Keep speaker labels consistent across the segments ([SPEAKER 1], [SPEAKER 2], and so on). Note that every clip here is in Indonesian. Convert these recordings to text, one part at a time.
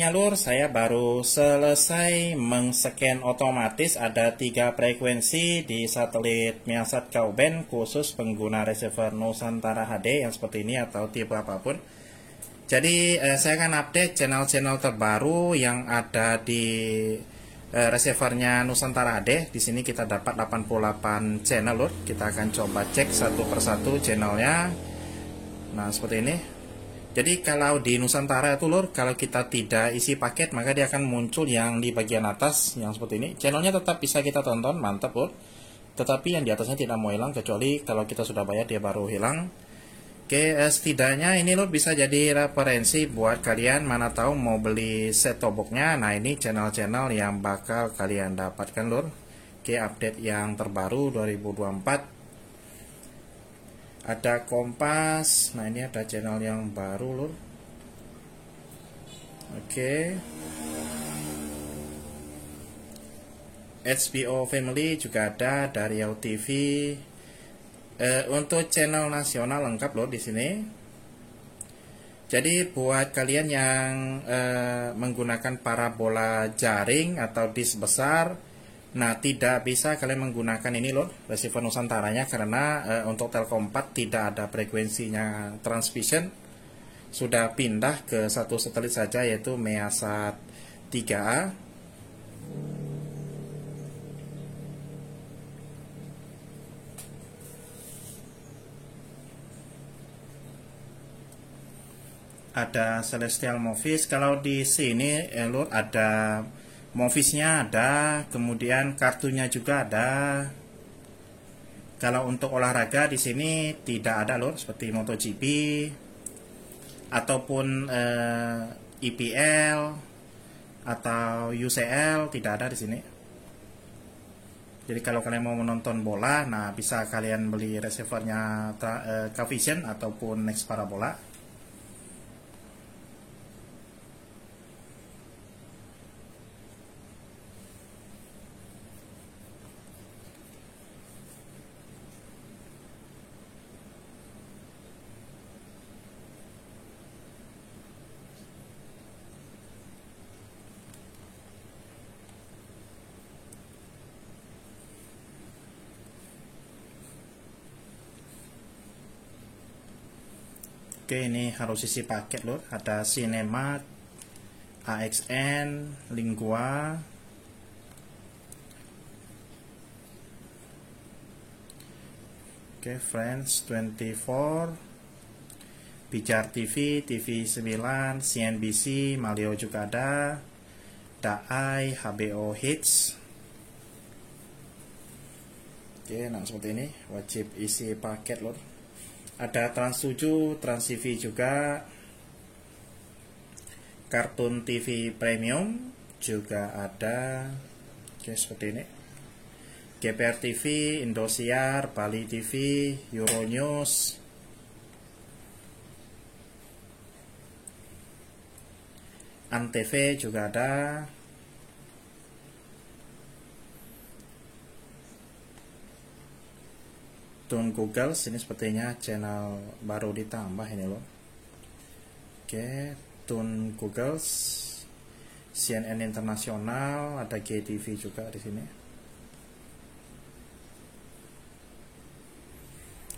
[SPEAKER 1] tadinya lur, saya baru selesai mengscan otomatis ada 3 frekuensi di satelit Measat Kauben khusus pengguna receiver Nusantara HD yang seperti ini atau tipe apapun. Jadi saya akan update channel-channel terbaru yang ada di receivernya Nusantara HD. Di sini kita dapat 88 channel lur. Kita akan coba cek satu persatu channelnya. Nah seperti ini. Jadi kalau di Nusantara itu lur, kalau kita tidak isi paket maka dia akan muncul yang di bagian atas yang seperti ini. Channelnya tetap bisa kita tonton, mantap lur. Tetapi yang di atasnya tidak mau hilang kecuali kalau kita sudah bayar dia baru hilang. Oke, setidaknya ini lur bisa jadi referensi buat kalian mana tahu mau beli set top box-nya. Nah ini channel-channel yang bakal kalian dapatkan lur. Oke, update yang terbaru 2024. Ada Kompas. Nah ini ada channel yang baru lur. Oke. HBO Family juga ada, dari Riau TV. Untuk channel nasional lengkap loh di sini. Jadi buat kalian yang menggunakan parabola jaring atau disk besar, nah tidak bisa kalian menggunakan ini loh receiver Nusantaranya karena untuk Telkom 4 tidak ada frekuensinya transmission. Sudah pindah ke satu satelit saja yaitu Measat 3A. Ada Celestial Movies. Kalau di sini lur ada Moviesnya ada, kemudian kartunya juga ada. Kalau untuk olahraga di sini tidak ada lur, seperti MotoGP ataupun IPL atau UCL tidak ada di sini. Jadi kalau kalian mau menonton bola, nah bisa kalian beli receivernya Cavision ataupun Next Parabola. Oke, ini harus isi paket lur. Ada Cinema, AXN, Lingua, oke, Friends 24, Pijar TV, TV 9, CNBC, Malio juga ada, Daai, HBO Hits. Oke, nah seperti ini wajib isi paket lur. Ada Trans 7, Trans TV juga, Kartun TV Premium juga ada. Oke, seperti ini. GPR TV, Indosiar, Bali TV, Euronews, Antv juga ada. Tun Google, ini sepertinya channel baru ditambah ini loh. Oke, Tun Google, CNN Internasional, ada GTV juga di sini.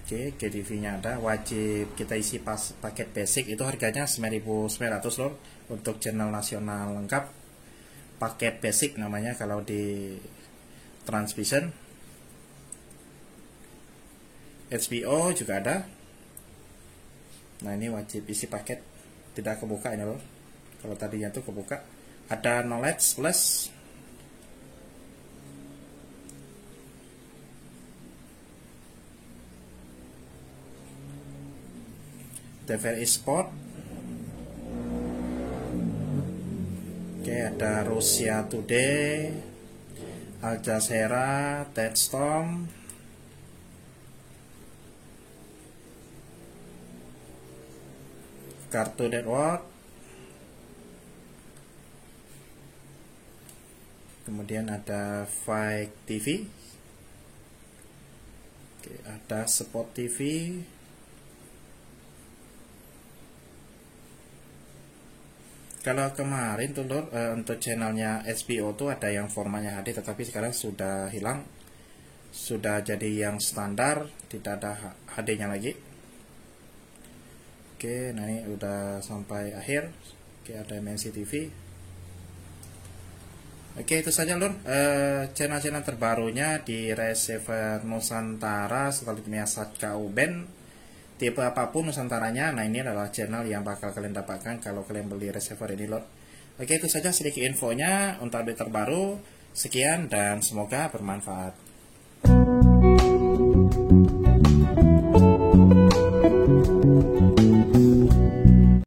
[SPEAKER 1] Oke, GTV-nya ada, wajib kita isi paket basic itu harganya 9.900 loh untuk channel nasional lengkap. Paket basic namanya kalau di Transvision. HBO juga ada. Nah ini wajib isi paket, tidak kebuka ini loh. Kalau tadinya tuh kebuka. Ada Knowledge Plus, TVRI Sport. Oke, ada Rusia Today, Al Jazeera, TEDStorm, Cartoon Network, kemudian ada Fight TV, oke, ada Sport TV, Kalau kemarin tuh lur, untuk channelnya SPO tuh ada yang formatnya HD, tetapi sekarang sudah hilang, sudah jadi yang standar, tidak ada HD-nya lagi. Oke, nah ini udah sampai akhir. Oke, ada MNC TV. Oke, itu saja lur, channel-channel terbarunya di receiver Nusantara satelit Measat KU band tipe apapun Nusantaranya. Nah, ini adalah channel yang bakal kalian dapatkan kalau kalian beli receiver ini lor. Oke, itu saja sedikit infonya untuk update terbaru. Sekian dan semoga bermanfaat.